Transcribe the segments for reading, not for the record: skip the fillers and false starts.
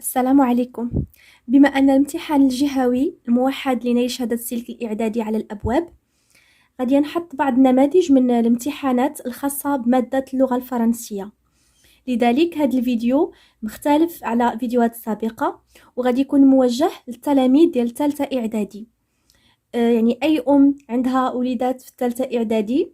السلام عليكم. بما أن الامتحان الجهوي الموحد لنيل شهادة السلك الإعدادي على الأبواب، غادي نحط بعض النماذج من الامتحانات الخاصة بمادة اللغة الفرنسية. لذلك هذا الفيديو مختلف على فيديوهات سابقة، وغادي يكون موجه للتلاميذ ديال الثالثة إعدادي. يعني أي عندها وليدات في الثالثة إعدادي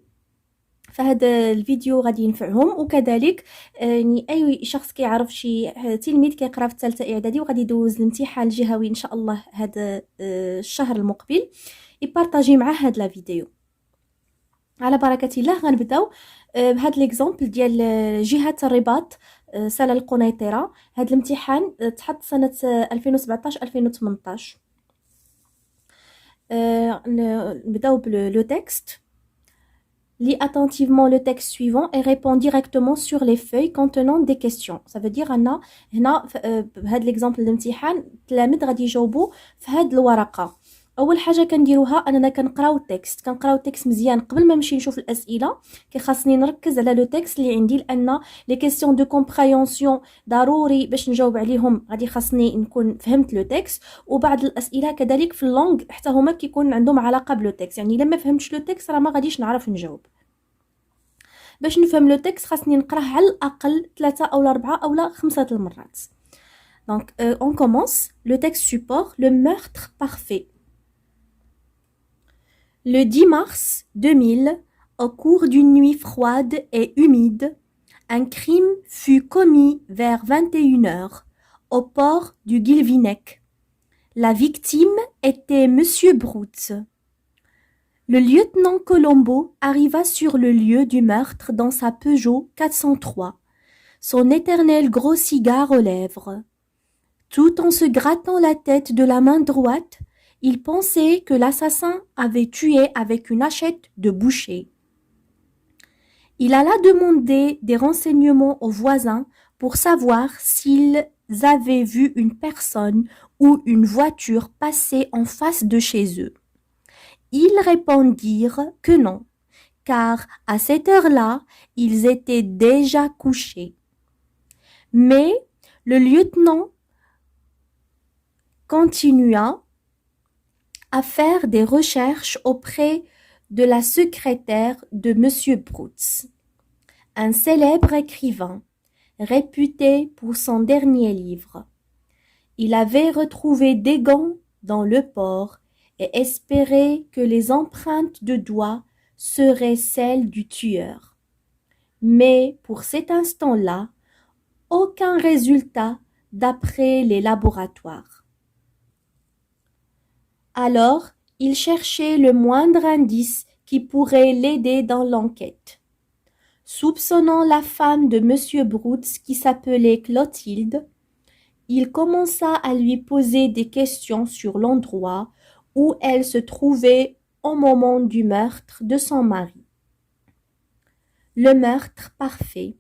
فهذا الفيديو غادي ينفعهم، وكذلك يعني اي شخص كيعرف شي تلميذ كيقرا في الثالثه اعدادي وغادي يدوز الامتحان الجهوي ان شاء الله هذا الشهر المقبل يبارطاجي معاه هذا لا فيديو. على بركه الله غنبداو بهذا ليكزامبل ديال جهه الرباط سلا القنيطره. هذا الامتحان تحط سنه 2017 2018. نبداو بلو تكست. Lis attentivement le texte suivant et réponds directement sur les feuilles contenant des questions. Ça veut dire أن هنا بهذا l'exemple الامتحان التلاميذ غادي يجاوبوا في هذه الورقة. أول حاجة كنديروها أننا كنقراو التكست مزيان قبل ما نمشي نشوف الأسئلة. كيخاصني نركز على لو تكست اللي عندي، لأن لي كيسيون دو كومبريهنسيون ضروري باش نجاوب عليهم غادي خاصني نكون فهمت لو تكست. وبعض الأسئلة كذلك في اللونغ حتى هما كيكون عندهم علاقة بلو تكست، يعني لما فهمتش لو تكست راه ما غاديش نعرف نجاوب. باش نفهم لو تكست خاصني نقراه على الأقل 3 أو 4 أو 5 المرات. Donc on commence. Le texte support: le meurtre parfait. Le 10 mars 2000, au cours d'une nuit froide et humide, un crime fut commis vers 21 heures au port du Guilvinec. La victime était Monsieur Broutz. Le lieutenant Colombo arriva sur le lieu du meurtre dans sa Peugeot 403, son éternel gros cigare aux lèvres. Tout en se grattant la tête de la main droite, il pensait que l'assassin avait tué avec une hachette de boucher. Il alla demander des renseignements aux voisins pour savoir s'ils avaient vu une personne ou une voiture passer en face de chez eux. Ils répondirent que non, car à cette heure-là, ils étaient déjà couchés. Mais le lieutenant continua à faire des recherches auprès de la secrétaire de Monsieur Broutz, un célèbre écrivain, réputé pour son dernier livre. Il avait retrouvé des gants dans le port et espérait que les empreintes de doigts seraient celles du tueur. Mais pour cet instant-là, aucun résultat d'après les laboratoires. Alors, il cherchait le moindre indice qui pourrait l'aider dans l'enquête. Soupçonnant la femme de Monsieur Broutz qui s'appelait Clotilde, il commença à lui poser des questions sur l'endroit où elle se trouvait au moment du meurtre de son mari. Le meurtre parfait.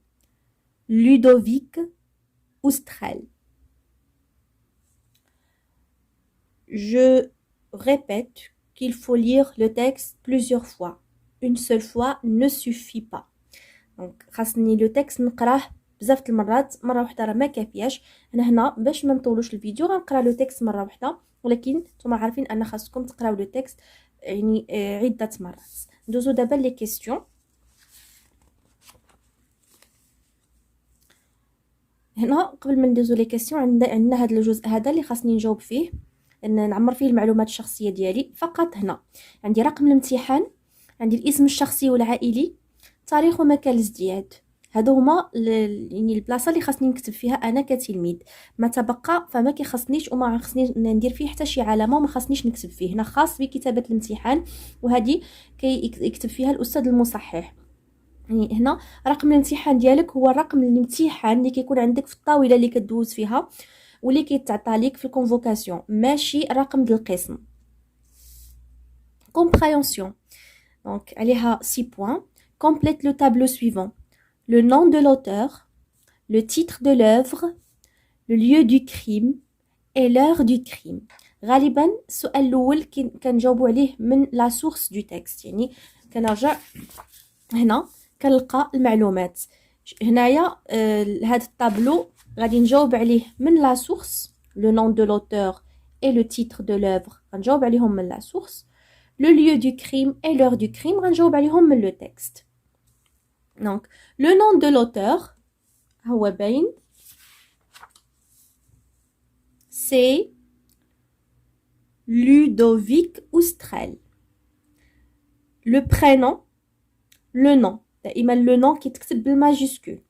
Ludovic Oustrel. Je répète qu'il faut lire le texte plusieurs fois. Une seule fois ne suffit pas. Donc خاصني لو تكست نقراه بزاف المرات، مره واحده راه ما كافياش. انا هنا باش ما نطولوش الفيديو غنقرا لو تكست مره واحده، ولكن نتوما عارفين ان خاصكم تقراو لو تكست يعني عده مرات. ندوزو دابا لي كيسيون. هنا قبل ما ندوزو لي كيسيون عندنا هذا الجزء هذا اللي خاصني نجاوب فيه، ان نعمر فيه المعلومات الشخصيه ديالي فقط. هنا عندي رقم الامتحان، عندي الاسم الشخصي والعائلي، تاريخ ومكان الازدياد. هادو هما يعني البلاصه اللي خاصني نكتب فيها انا كتلميذ. ما تبقى فما كيخصنيش وما خصنيش ندير فيه حتى شي علامه وما خصنيش نكتب فيه. هنا خاص بكتابه الامتحان، وهذه كيكتب فيها الاستاذ المصحح. يعني هنا رقم الامتحان ديالك هو رقم الامتحان اللي كيكون عندك في الطاوله اللي كدوز فيها واللي كيتعطى ليك في الكونفوكاسيون، ماشي رقم ديال القسم. compréhension. Donc عليها 6 points. Complète le tableau suivant: le nom de l'auteur, le titre de l'œuvre, le lieu du crime et l'heure du crime. غالبا السؤال الاول كنجاوبوا عليه من لا سورس دو تكست، يعني كنرجع هنا كنلقى المعلومات. هنايا هذا الطابلو غادي نجاوب عليه من la source, le nom de l'auteur et le titre de l'œuvre. غنجاوب عليهم من la source. Le lieu du crime et l'heure du crime, غنجاوب عليهم من le texte. Donc, le nom de l'auteur, هو باين, c'est Ludovic Oustrel. Le prénom, le nom. دائما le nom qui est بالماجuscule.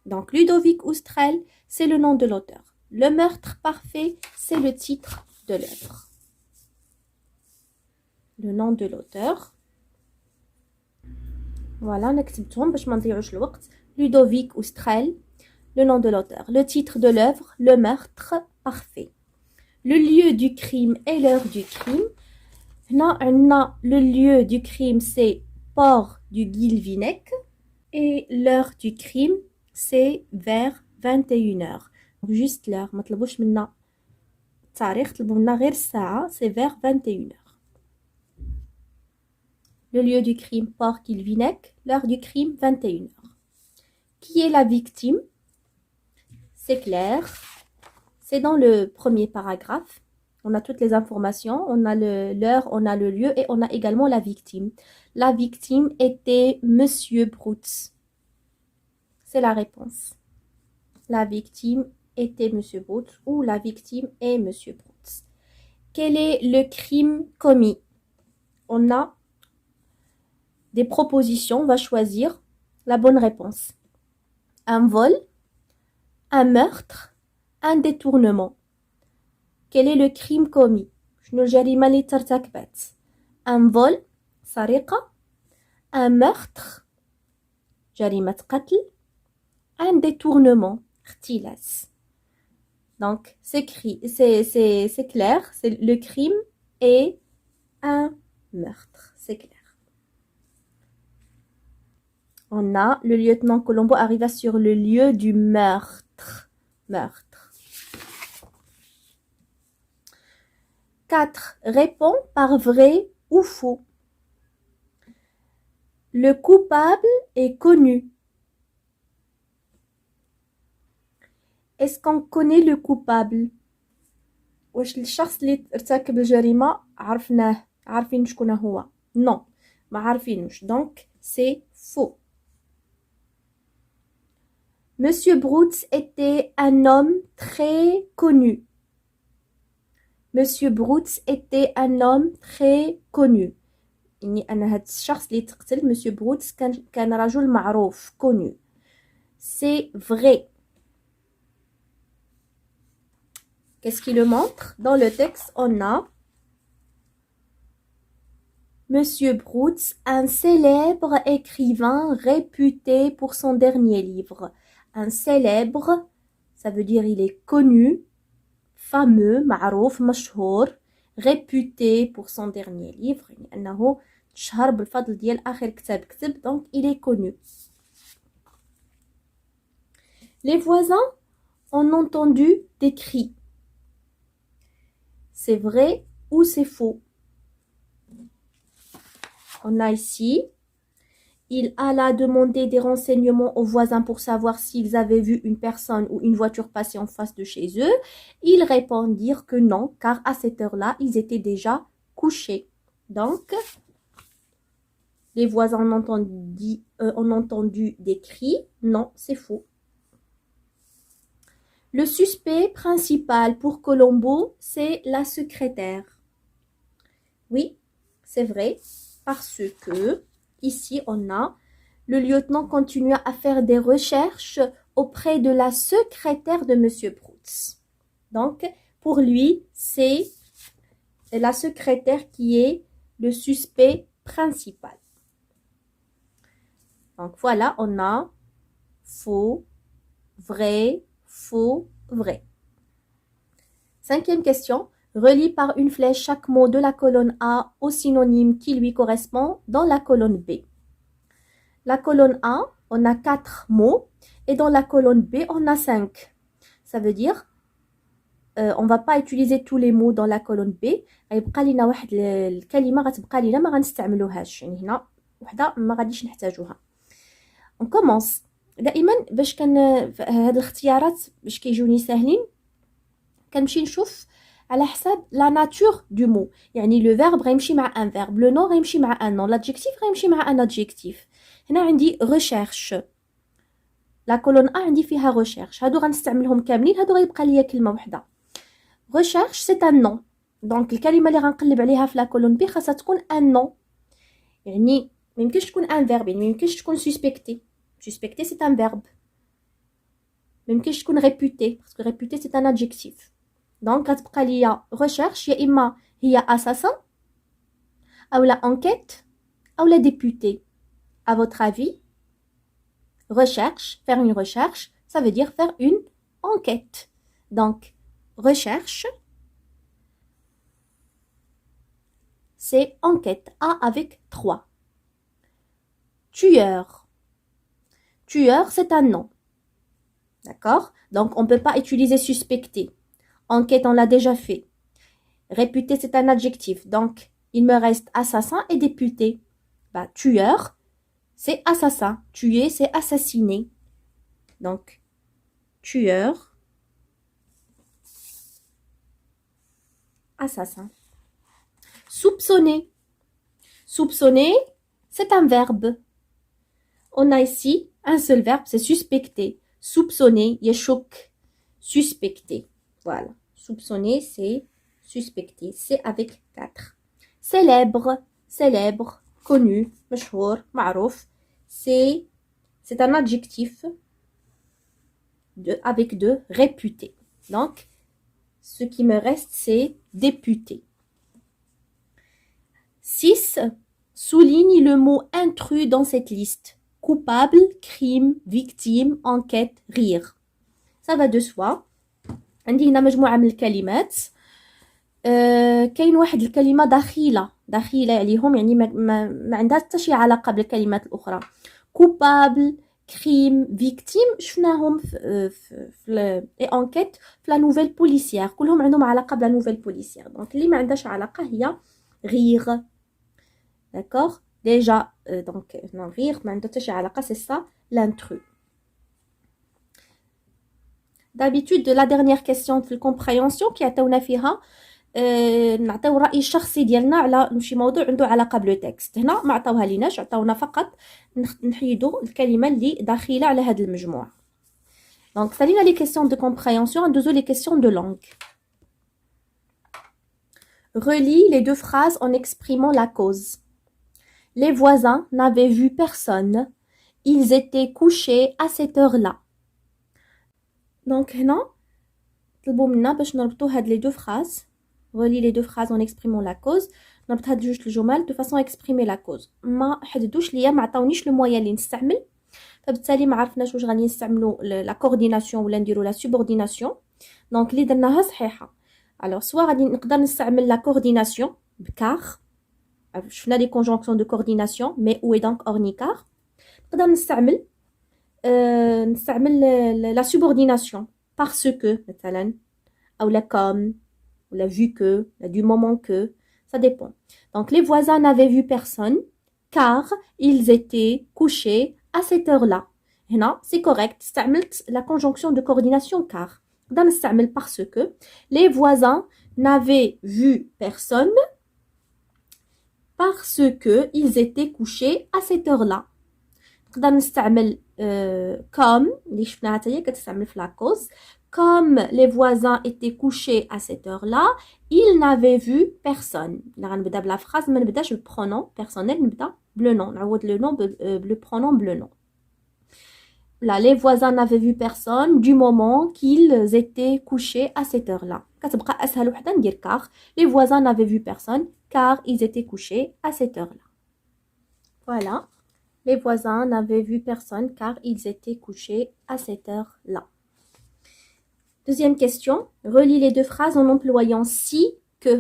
Donc, Ludovic Oustrel, c'est le nom de l'auteur. Le meurtre parfait, c'est le titre de l'œuvre. Le nom de l'auteur. Voilà, نكتبتهم باش ما نضيعوش الوقت. Ludovic Oustrel, le nom de l'auteur. Le titre de l'œuvre, le meurtre parfait. Le lieu du crime et l'heure du crime. Là, le lieu du crime, c'est Port du Guilvinec. Et l'heure du crime, c'est vers 21h. Juste l'heure. ما طلبوش منا التاريخ, طلبوا منا غير الساعة. C'est vers 21h. Le lieu du crime, Port Guilvinec. L'heure du crime, 21h. Qui est la victime? C'est clair. C'est dans le premier paragraphe. On a toutes les informations. On a l'heure, on a le lieu et on a également la victime. La victime était Monsieur Broutz. C'est la réponse. La victime était Monsieur Broutz ou la victime est Monsieur Broutz. Quel est le crime commis? On a des propositions. On va choisir la bonne réponse. Un vol, un meurtre, un détournement. Quel est le crime commis? شنو الجريمة اللي ترتكبت? Un vol, سرقة. Un meurtre, جريمة قتل. Un détournement, اختلاس. Donc, c'est clair. Le crime est un meurtre. C'est clair. On a le lieutenant Colombo arriva sur le lieu du meurtre. Meurtre. 4. Réponds par vrai ou faux. Le coupable est connu. Est-ce qu'on connaît le coupable? واش الشخص اللي ارتكب الجريمة عرفناه عارفين شكون هو؟ Non, ما عارفينوش. Donc c'est faux. Monsieur Broutz était un homme très connu. Monsieur Broutz était un homme très connu. يعني أنا هاد الشخص اللي تقتل Monsieur Broutz كان رجل معروف connu. C'est vrai. Qu'est-ce qui le montre? Dans le texte, on a Monsieur Broutz, un célèbre écrivain réputé pour son dernier livre. Un célèbre, ça veut dire il est connu, fameux, معروف, مشهور, réputé pour son dernier livre. يعني أنه تشهر بالفضل ديال آخر كتاب كتب, donc il est connu. Les voisins ont entendu des cris. C'est vrai ou c'est faux? On a ici, il alla demander des renseignements aux voisins pour savoir s'ils avaient vu une personne ou une voiture passer en face de chez eux. Ils répondirent que non, car à cette heure-là, ils étaient déjà couchés. Donc, les voisins ont entendu des cris. Non, c'est faux. Le suspect principal pour Colombo, c'est la secrétaire. Oui, c'est vrai, parce que ici, on a le lieutenant continua à faire des recherches auprès de la secrétaire de Monsieur Broutz. Donc, pour lui, c'est la secrétaire qui est le suspect principal. Donc, voilà, on a faux, vrai, faux, vrai. 5e question. Relie par une flèche chaque mot de la colonne A au synonyme qui lui correspond dans la colonne B. La colonne A, on a 4 mots et dans la colonne B, on a 5. Ça veut dire, on ne va pas utiliser tous les mots dans la colonne B. غيبقى لنا واحد الكلمة غتبقى لنا ما غنستعملوهاش. يعني هنا وحدة ما غاديش نحتاجوها. On commence. دائما باش هاد الاختيارات باش كيجوني ساهلين كنمشي نشوف على حساب لا ناتور دو مو، يعني لو فيرب غيمشي مع ان فيرب، لو نون غيمشي مع ان نون، لادجيكتيف غيمشي مع ان ادجيكتيف. هنا عندي ريشيرش، لا كولون ا عندي فيها ريشيرش، هادو غنستعملهم كاملين، هادو غيبقى ليا كلمه وحده. ريشيرش سي ان نون، دونك الكلمه اللي غنقلب عليها في لا كولون بي خاصها تكون ان نون، يعني ما يمكنش تكون ان فيرب، يعني ما يمكنش تكون سوسبكتي، سوسبكتي سي ان فيرب. ما يمكنش تكون ريبوتي باسكو ريبوتي سي ان ادجيكتيف. دونك غتبقى ليا ريشيرش يا اما هي اساسان ou la enquête ou la députée. À votre avis, recherche, faire une recherche, ça veut dire faire une enquête. Donc, recherche, c'est enquête. A avec 3. Tueur. Tueur, c'est un nom. D'accord? Donc, on ne peut pas utiliser suspecté. Enquête, on l'a déjà fait. Réputé, c'est un adjectif. Donc, il me reste assassin et député. Bah, tueur, c'est assassin. Tuer, c'est assassiner. Donc, tueur, assassin. Soupçonner. Soupçonner, c'est un verbe. On a ici un seul verbe, c'est suspecter. Soupçonner, yeshuk. Suspecter. Voilà. Soupçonner, c'est suspecter. C'est avec 4. Célèbre. Célèbre. Connu. Mashhour. Ma'rouf. C'est un adjectif avec 2. Réputé. Donc, ce qui me reste, c'est député. 6. Souligne le mot intrus dans cette liste. Coupable, crime, victime, enquête, rire. Ça va de soi. عندي هنا مجموعة من الكلمات. كاين واحد الكلمة دخيلة عليهم، يعني ما عندها حتى شي علاقة بالكلمات الأخرى. coupable, crime, victime شفناهم في enquête في la nouvelle policière، كلهم عندهم علاقة بلا nouvelle policière. donc اللي ما عندهاش علاقة هي rire. D'accord? Déjà, donc, non, rire, mais c'est ça, l'intrus. D'habitude, la dernière question de la compréhension qui a فيها نعطيو الرأي الشخصي ديالنا على شي موضوع عنده علاقة بالتكست. هنا ما عطاوها ليناش، عطاونا فقط نحيدو الكلمة اللي داخلة على هذا المجموع. Donc, سالينا les questions de compréhension, ندوزو les questions de langue. Relis les deux phrases en exprimant la cause. Les voisins n'avaient vu personne. Ils étaient couchés à cette heure-là. Donc, هنا طلبوا منا باش نربطوا هاد les deux phrases. Relis les deux phrases en exprimant la cause. نربط هاد جوج الجمل de façon à exprimer la cause. ما حددوش ليا، ما عطاونيش المويا اللي نستعمل، فبالتالي ما عرفناش واش غادي نستعملوا لا كورديناسيون ولا نديروا لا سوبورديناسيون. دونك اللي درناها صحيحه. alors سوا غادي نقدر نستعمل لا كورديناسيون بكار، شفنا لي كونجونكسيون دو كورديناسيون، مي où est donc ornicar. نقدر نستعمل لا سوبورديناسيون parce que مثلا، ou la comme, ou la vu que, la du moment que, ça dépend. Donc les voisins n'avaient vu personne car ils étaient couchés à cette heure-là. هنا c'est correct، استعملت la conjonction de coordination car. نقدر نستعمل parce que les voisins n'avaient vu personne parce que ils étaient couchés à cette heure-là. نقدر نستعمل comme اللي شفناها حتى هي كتستعمل في la cause. Comme les voisins étaient couchés à cette heure-là, ils n'avaient vu personne. Là, غنبدا بلا phrase، ما نبداش بالpronom personnel، نبدا le nom. نعوض le nom le pronom le nom. Là, les voisins n'avaient vu personne du moment qu'ils étaient couchés à cette heure-là. كتبقى اسهل وحده ندير car. Les voisins n'avaient vu personne car ils étaient couchés à cette heure-là. Voilà. Les voisins n'avaient vu personne car ils étaient couchés à cette heure-là. Deuxième question. Relis les deux phrases en employant si, que.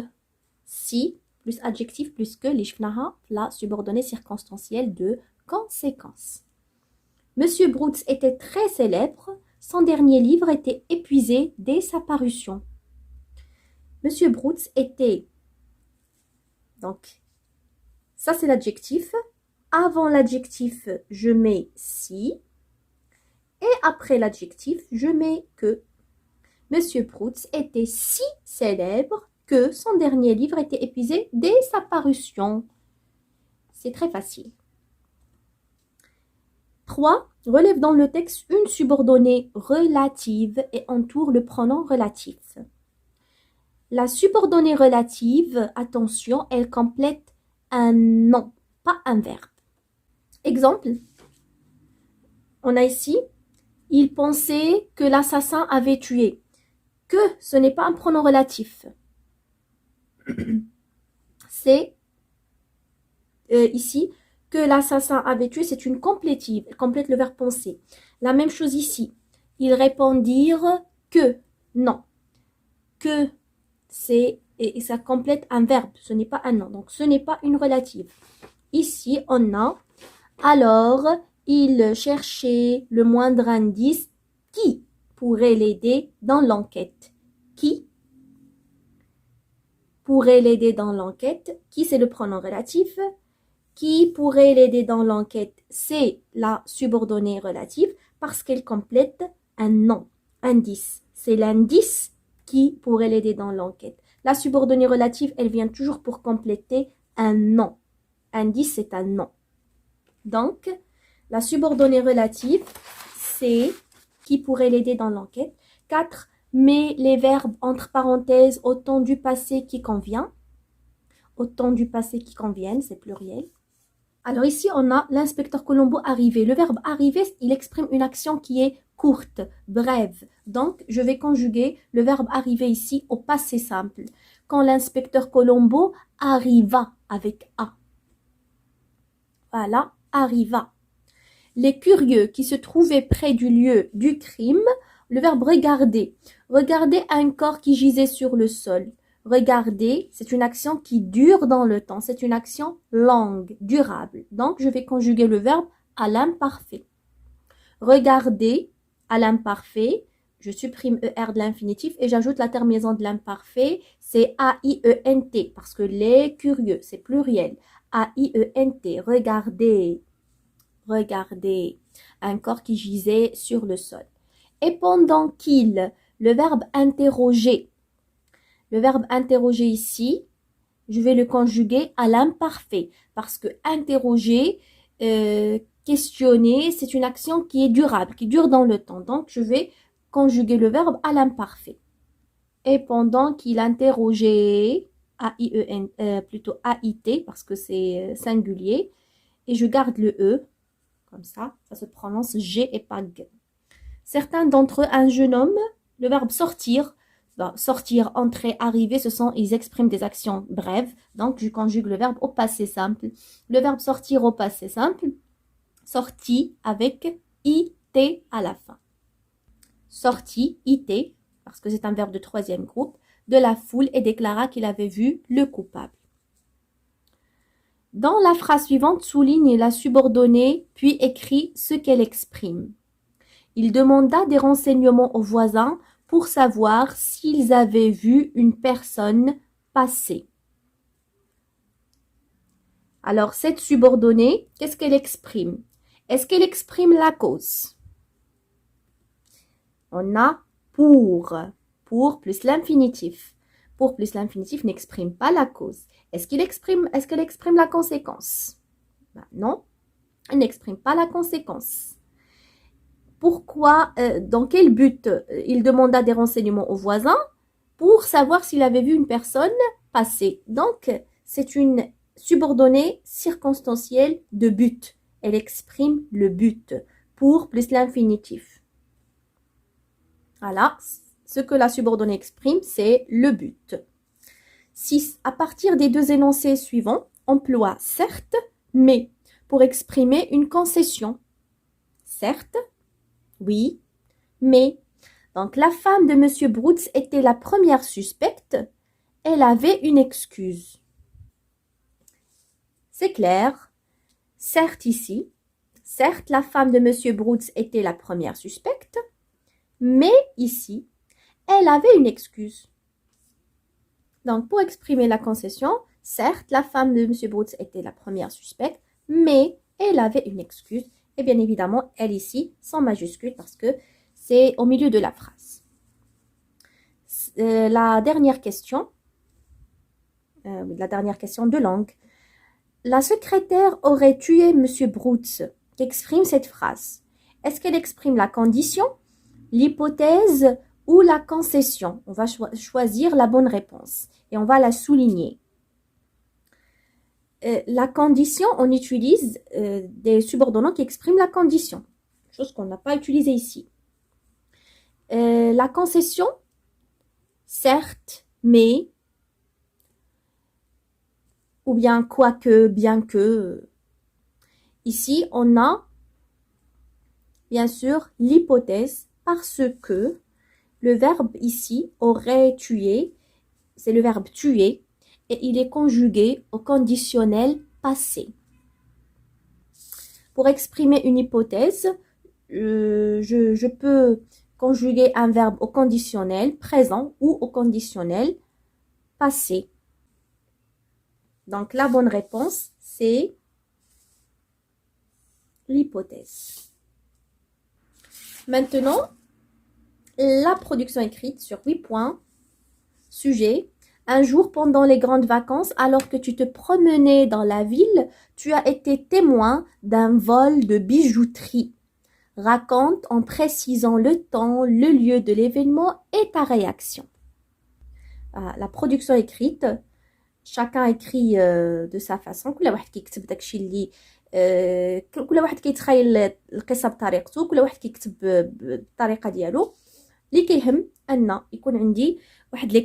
Si, plus adjectif, plus que. Les shfnaha, la subordonnée circonstancielle de conséquence. Monsieur Brooks était très célèbre. Son dernier livre était épuisé dès sa parution. Monsieur Brooks était... Donc, ça c'est l'adjectif. Avant l'adjectif, je mets si. Et après l'adjectif, je mets que Monsieur Proutz était si célèbre que son dernier livre était épuisé dès sa parution. C'est très facile. 3. Relève dans le texte une subordonnée relative et entoure le pronom relatif. La subordonnée relative, attention, elle complète un nom, pas un verbe. Exemple, on a ici, il pensait que l'assassin avait tué. Que, ce n'est pas un pronom relatif. C'est ici, que l'assassin avait tué, c'est une complétive. Elle complète le verbe penser. La même chose ici. Ils répondirent que. Non. Que, c'est, et ça complète un verbe. Ce n'est pas un nom. Donc, ce n'est pas une relative. Ici, on a, alors, il cherchait le moindre indice qui pourrait l'aider dans l'enquête. Qui pourrait l'aider dans l'enquête? Qui, c'est le pronom relatif. Qui pourrait l'aider dans l'enquête? C'est la subordonnée relative parce qu'elle complète un nom, indice. C'est l'indice qui pourrait l'aider dans l'enquête. La subordonnée relative, elle vient toujours pour compléter un nom. Indice, c'est un nom. Donc, la subordonnée relative, c'est qui pourrait l'aider dans l'enquête. 4. Mets les verbes entre parenthèses au temps du passé qui convient. Au temps du passé qui conviennent, c'est pluriel. Alors ici, on a l'inspecteur Colombo arrivé. Le verbe arriver, il exprime une action qui est courte, brève. Donc, je vais conjuguer le verbe arriver ici au passé simple. Quand l'inspecteur Colombo arriva avec A. Voilà, arriva. Les curieux qui se trouvaient près du lieu du crime, le verbe regarder. Regarder un corps qui gisait sur le sol. Regarder, c'est une action qui dure dans le temps. C'est une action longue, durable. Donc, je vais conjuguer le verbe à l'imparfait. Regarder à l'imparfait, je supprime ER de l'infinitif et j'ajoute la terminaison de l'imparfait, c'est A-I-E-N-T, parce que les curieux, c'est pluriel. A-I-E-N-T, regarder. Regardez un corps qui gisait sur le sol. Et pendant qu'il, le verbe interroger. Le verbe interroger ici, je vais le conjuguer à l'imparfait parce que interroger, questionner, c'est une action qui est durable, qui dure dans le temps. Donc, je vais conjuguer le verbe à l'imparfait. Et pendant qu'il interrogeait, A-I-E-N, plutôt A-I-T parce que c'est singulier, et je garde le E. Comme ça se prononce G et pas G. Certains d'entre eux, un jeune homme, le verbe sortir, sortir, entrer, arriver, ils expriment des actions brèves. Donc, je conjugue le verbe au passé simple. Le verbe sortir au passé simple, sorti avec IT à la fin. Sorti, IT, parce que c'est un verbe de troisième groupe, de la foule et déclara qu'il avait vu le coupable. Dans la phrase suivante, souligne la subordonnée, puis écrit ce qu'elle exprime. Il demanda des renseignements aux voisins pour savoir s'ils avaient vu une personne passer. Alors, cette subordonnée, qu'est-ce qu'elle exprime? Est-ce qu'elle exprime la cause? On a pour plus l'infinitif. Pour plus l'infinitif n'exprime pas la cause. Est-ce qu'elle exprime la conséquence? Non, elle n'exprime pas la conséquence. Pourquoi, dans quel but il demanda des renseignements aux voisins pour savoir s'il avait vu une personne passer. Donc, c'est une subordonnée circonstancielle de but. Elle exprime le but. Pour plus l'infinitif. Voilà, ce que la subordonnée exprime, c'est le but. 6. À partir des deux énoncés suivants, emploie certes, mais pour exprimer une concession. Certes, oui, mais. Donc, la femme de M. Broutz était la première suspecte. Elle avait une excuse. C'est clair. Certes, ici. Certes, la femme de M. Broutz était la première suspecte. Mais ici, elle avait une excuse. Donc, pour exprimer la concession, certes, la femme de M. Broutz était la première suspecte, mais elle avait une excuse. Et bien évidemment, elle ici, sans majuscule, parce que c'est au milieu de la phrase. La dernière question de langue. La secrétaire aurait tué Monsieur Brooks, qu'exprime cette phrase. Est-ce qu'elle exprime la condition, l'hypothèse ou la concession? On va choisir la bonne réponse et on va la souligner. La condition, on utilise des subordonnats qui expriment la condition, chose qu'on n'a pas utilisée ici. La concession, certes, mais, ou bien quoique, bien que. Ici, on a bien sûr l'hypothèse parce que le verbe ici aurait tué, c'est le verbe tuer, et il est conjugué au conditionnel passé. Pour exprimer une hypothèse, je peux conjuguer un verbe au conditionnel présent ou au conditionnel passé. Donc la bonne réponse, c'est l'hypothèse. Maintenant, la production écrite sur 8 points. Sujet. Un jour pendant les grandes vacances, alors que tu te promenais dans la ville, tu as été témoin d'un vol de bijouterie. Raconte en précisant le temps, le lieu de l'événement et ta réaction. La production écrite, chacun écrit de sa façon. كل واحد كيكتب داكشي اللي كل واحد كيتخيل القصة بطريقته، كل واحد كيكتب بالطريقة ديالو. اللي كيهم ان يكون عندي واحد لي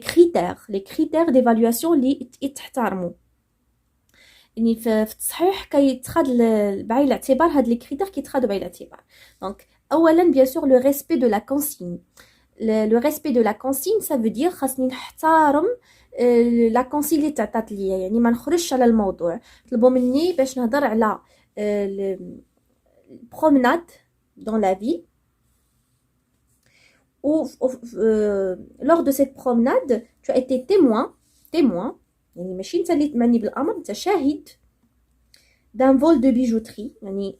كريتير ديفالواسيون اللي يتحترموا. يعني في التصحيح كيتخاد بعين الاعتبار هاد لي كريتير كيتخادوا بعين الاعتبار. دونك اولا بيان سور لو ريسبي دو لا كونسيغن. لو ريسبي دو لا كونسيغن سا فو دير خاصني نحترم لا كونسيغن اللي تعطات ليا، يعني ما نخرجش على الموضوع. طلبوا مني باش نهضر على برومناد دون لا فيل. Lors de cette promenade, tu as été témoin, يعني ماشي انت اللي تمني بالامر، انت شاهد d'un vol de bijouterie، يعني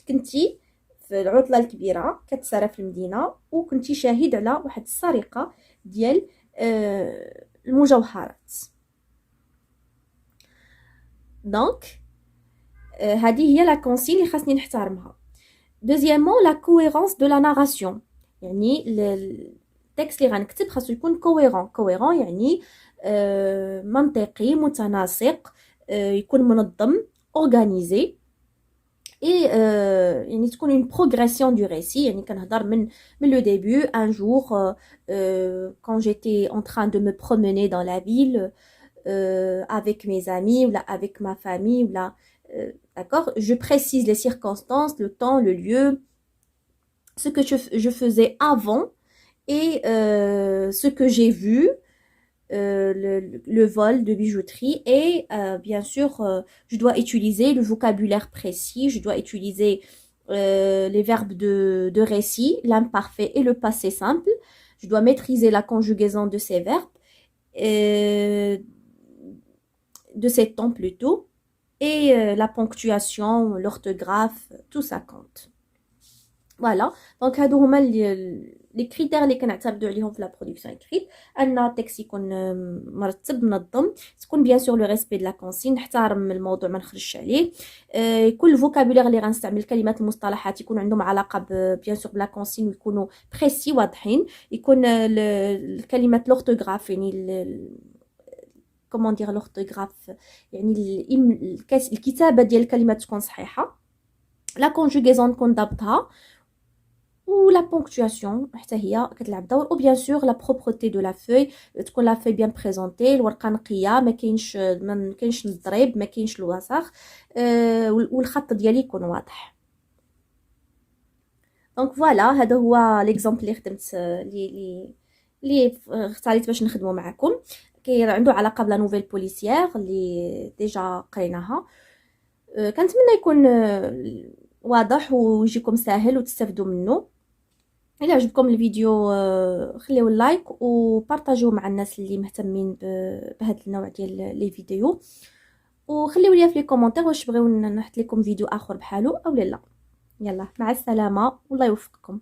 كنتي في العطله الكبيره كتسارى في المدينه وكنتي شاهد على واحد السرقه ديال المجوهرات. دونك هذه هي لا كونسي اللي خاصني نحترمها. دوزيامون لا كويرونس دو لا ناراسيون، يعني التكست اللي غنكتب خاصو يكون كويرون يعني منطقي متناسق، يكون منظم اورغانيزي، اي يعني تكون une progression du récit. يعني كنهضر من le début. Un jour quand j'étais en train de me promener dans la ville avec mes amis ou là avec ma famille ou là d'accord, je précise les circonstances, le temps, le lieu, ce que je faisais avant et ce que j'ai vu, le vol de bijouterie. Et bien sûr, je dois utiliser le vocabulaire précis, je dois utiliser les verbes de récit, l'imparfait et le passé simple. Je dois maîtriser la conjugaison de ces verbes, de ces temps plutôt, et la ponctuation, l'orthographe, tout ça compte. Voilà, donc هادو هما لي كريتير اللي كنعتمدوا عليهم في لا برودكسيون اكريت. ان التكست يكون مرتب منظم، تكون بيان سور لو ريسبي د لا كونسين، نحترم الموضوع ما نخرجش عليه. كل الفوكابولير اللي غنستعمل، الكلمات المصطلحات يكون عندهم علاقه بيان سور بلا كونسين ويكونوا بريسي واضحين. يكون الكلمات لورتوغراف يعني كومون دير لورتوغراف يعني الكتابه ديال الكلمات تكون صحيحه، لا كونجوغيزون تكون ضابطها، ou la ponctuation حتى هي كتلعب دور. ou bien sûr la propreté de la feuille، تكون لا فeuille bien présentée، الورقه نقيه، ما كاينش الضريب، ما كاينش الوسخ، والخط ديالي يكون واضح. دونك فوالا هذا هو ليكزامبل اللي خدمت اللي اختاريت باش نخدمو معكم. عنده علاقه بلا نوفيل بوليسيير اللي ديجا قريناها. كنتمنى يكون واضح ويجيكم ساهل وتستافدوا منه. إلا عجبكم الفيديو خليو اللايك وبارطاجيوه مع الناس اللي مهتمين بهذا النوع ديال لي فيديو، وخليو لي في لي كومونتير واش بغيو نحط لكم فيديو اخر بحالو او لا. يلا مع السلامة والله يوفقكم.